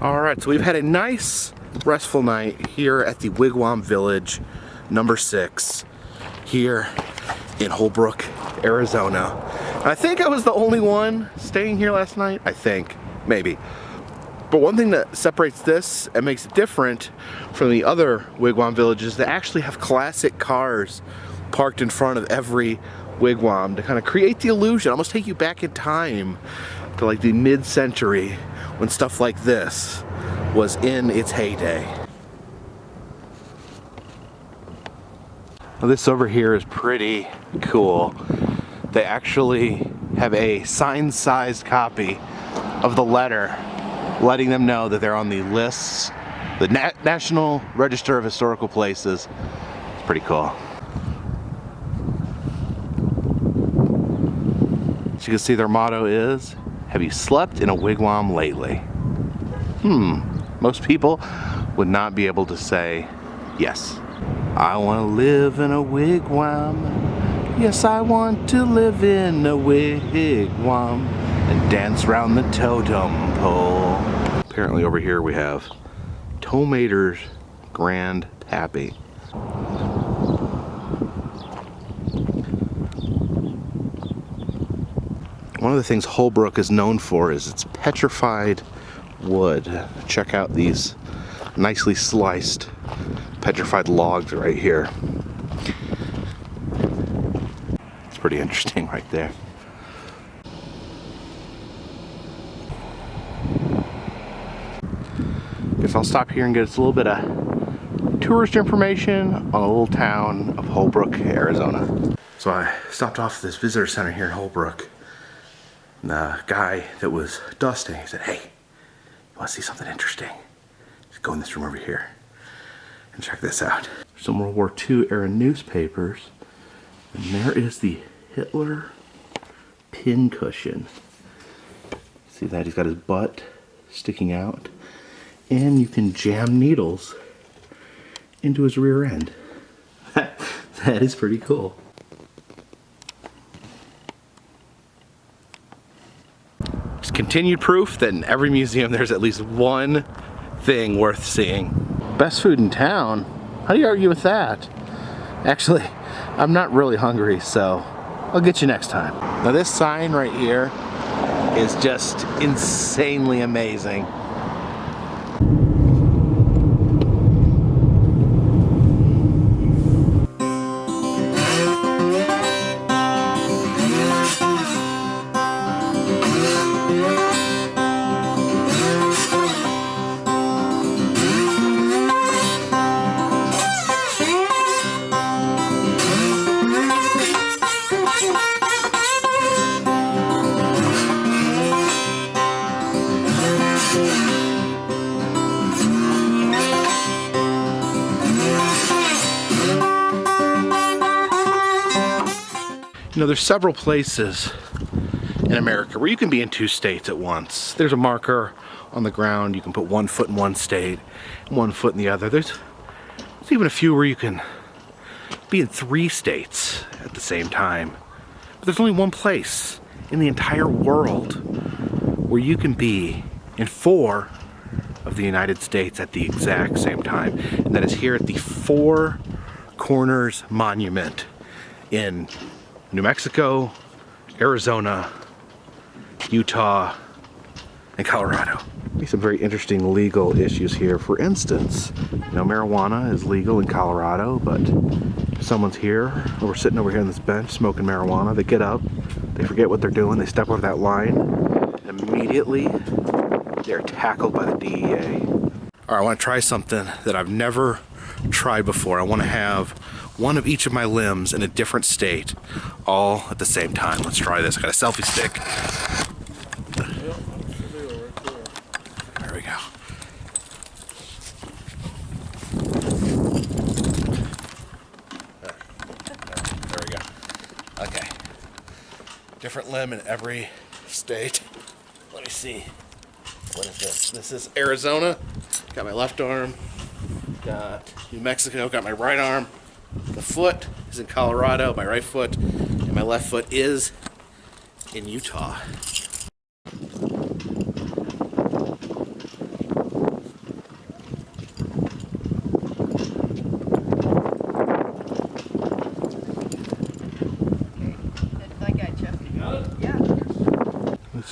Alright, so we've had a nice, restful night here at the Wigwam Village, number 6, here in Holbrook, Arizona. And I think I was the only one staying here last night. I think. Maybe. But one thing that separates this and makes it different from the other Wigwam villages, they actually have classic cars parked in front of every wigwam to kind of create the illusion, almost take you back in time to like the mid-century when stuff like this was in its heyday. Well, this over here is pretty cool. They actually have a sign-sized copy of the letter letting them know that they're on the lists, the National Register of Historical Places. It's pretty cool. As you can see, their motto is, "Have you slept in a wigwam lately?" Most people would not be able to say yes. I want to live in a wigwam. Yes, I want to live in a wigwam and dance round the totem pole. Apparently over here we have Tomater's Grand Pappy. One of the things Holbrook is known for is its petrified wood. Check out these nicely sliced petrified logs right here. It's pretty interesting right there. Guess I'll stop here and get us a little bit of tourist information on the little town of Holbrook, Arizona. So I stopped off at this visitor center here in Holbrook. And the guy that was dusting, he said, "Hey, you want to see something interesting? Just go in this room over here and check this out." Some World War II era newspapers, and there is the Hitler pin cushion. See that? He's got his butt sticking out, and you can jam needles into his rear end. That is pretty cool. Continued proof that in every museum there's at least one thing worth seeing. Best food in town? How do you argue with that? Actually, I'm not really hungry, so I'll get you next time. Now this sign right here is just insanely amazing. You know, there's several places in America where you can be in 2 states at once. There's a marker on the ground. You can put 1 foot in one state, 1 foot in the other. There's even a few where you can be in 3 states at the same time. But there's only one place in the entire world where you can be in 4 of the United States at the exact same time. And that is here at the Four Corners Monument in New Mexico, Arizona, Utah, and Colorado. Some very interesting legal issues here. For instance, you know, marijuana is legal in Colorado, but if someone's here, or we're sitting over here on this bench smoking marijuana, they get up, they forget what they're doing, they step over that line, and immediately they're tackled by the DEA. All right, I want to try something that I've never tried before. I want to have one of each of my limbs in a different state, all at the same time. Let's try this. I got a selfie stick. There we go. There we go. Okay. Different limb in every state. Let me see. What is this? This is Arizona. Got my left arm. Got New Mexico. Got my right arm. The foot is in Colorado, my right foot, and my left foot is in Utah.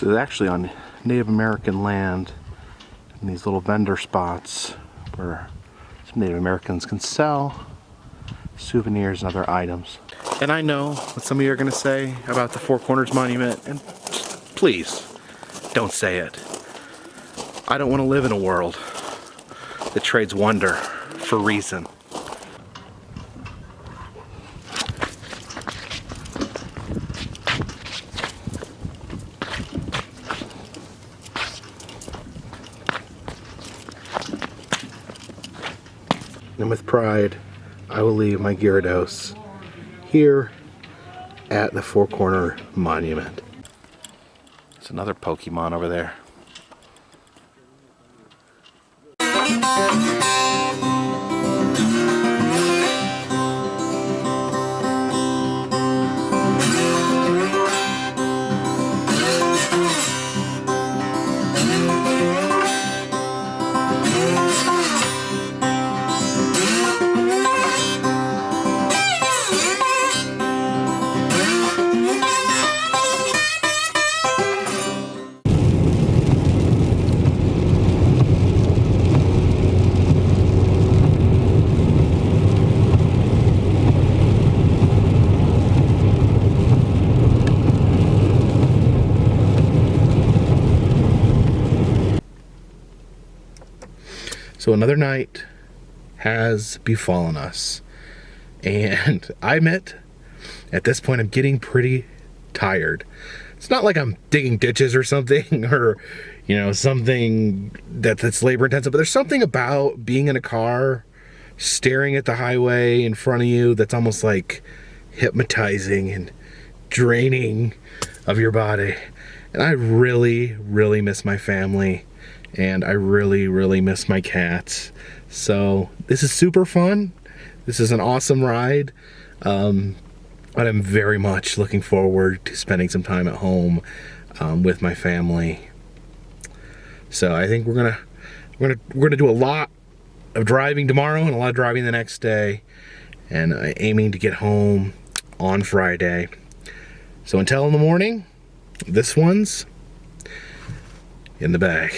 So it's actually on Native American land in these little vendor spots where some Native Americans can sell souvenirs and other items. And I know what some of you are going to say about the Four Corners Monument, and please don't say it. I don't want to live in a world that trades wonder for reason. And with pride, I will leave my Gyarados here at the Four Corner Monument. There's another Pokemon over there. So another night has befallen us, and I admit, at this point I'm getting pretty tired. It's not like I'm digging ditches or something, or something that's labor intensive, but there's something about being in a car, staring at the highway in front of you that's almost like hypnotizing and draining of your body. And I really, really miss my family. And I really, really miss my cats. So this is super fun. This is an awesome ride. But I'm very much looking forward to spending some time at home with my family. So I think we're gonna do a lot of driving tomorrow and a lot of driving the next day, and aiming to get home on Friday. So until in the morning, this one's in the bag.